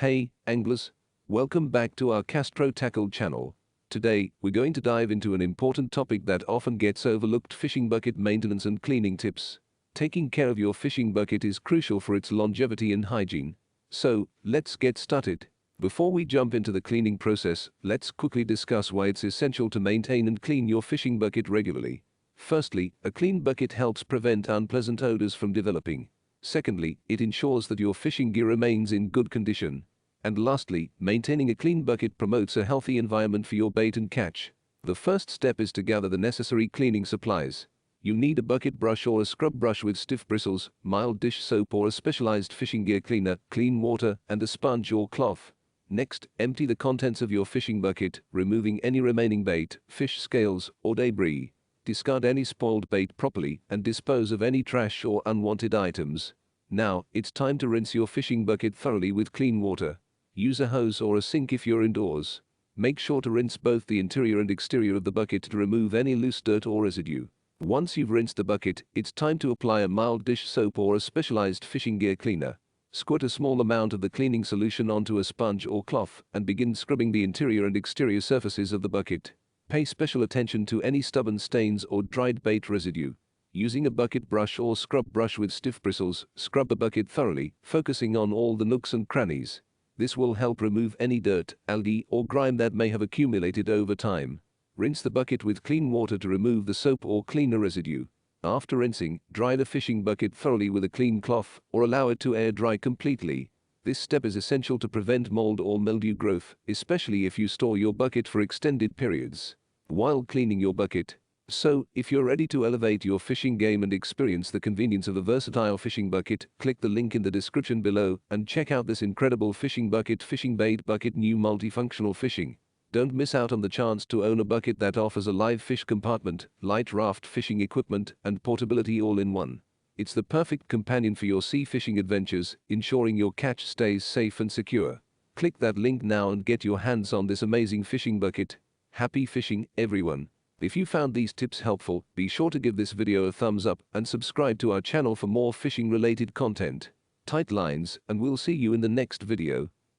Hey, anglers! Welcome back to our Castro Tackle channel. Today, we're going to dive into an important topic that often gets overlooked: fishing bucket maintenance and cleaning tips. Taking care of your fishing bucket is crucial for its longevity and hygiene. So, let's get started. Before we jump into the cleaning process, let's quickly discuss why it's essential to maintain and clean your fishing bucket regularly. Firstly, a clean bucket helps prevent unpleasant odors from developing. Secondly, it ensures that your fishing gear remains in good condition. And lastly, maintaining a clean bucket promotes a healthy environment for your bait and catch. The first step is to gather the necessary cleaning supplies. You need a bucket brush or a scrub brush with stiff bristles, mild dish soap or a specialized fishing gear cleaner, clean water, and a sponge or cloth. Next, empty the contents of your fishing bucket, removing any remaining bait, fish scales, or debris. Discard any spoiled bait properly and dispose of any trash or unwanted items. Now, it's time to rinse your fishing bucket thoroughly with clean water. Use a hose or a sink if you're indoors. Make sure to rinse both the interior and exterior of the bucket to remove any loose dirt or residue. Once you've rinsed the bucket, it's time to apply a mild dish soap or a specialized fishing gear cleaner. Squirt a small amount of the cleaning solution onto a sponge or cloth and begin scrubbing the interior and exterior surfaces of the bucket. Pay special attention to any stubborn stains or dried bait residue. Using a bucket brush or scrub brush with stiff bristles, scrub the bucket thoroughly, focusing on all the nooks and crannies. This will help remove any dirt, algae, or grime that may have accumulated over time. Rinse the bucket with clean water to remove the soap or cleaner residue. After rinsing, dry the fishing bucket thoroughly with a clean cloth or allow it to air dry completely. This step is essential to prevent mold or mildew growth, especially if you store your bucket for extended periods. While cleaning your bucket. So, if you're ready to elevate your fishing game and experience the convenience of a versatile fishing bucket, click the link in the description below and check out this incredible fishing bait bucket new multifunctional fishing. Don't miss out on the chance to own a bucket that offers a live fish compartment, light raft fishing equipment, and portability all in one. It's the perfect companion for your sea fishing adventures, ensuring your catch stays safe and secure. Click that link now and get your hands on this amazing fishing bucket. Happy fishing, everyone! If you found these tips helpful, be sure to give this video a thumbs up and subscribe to our channel for more fishing related content. Tight lines, and we'll see you in the next video.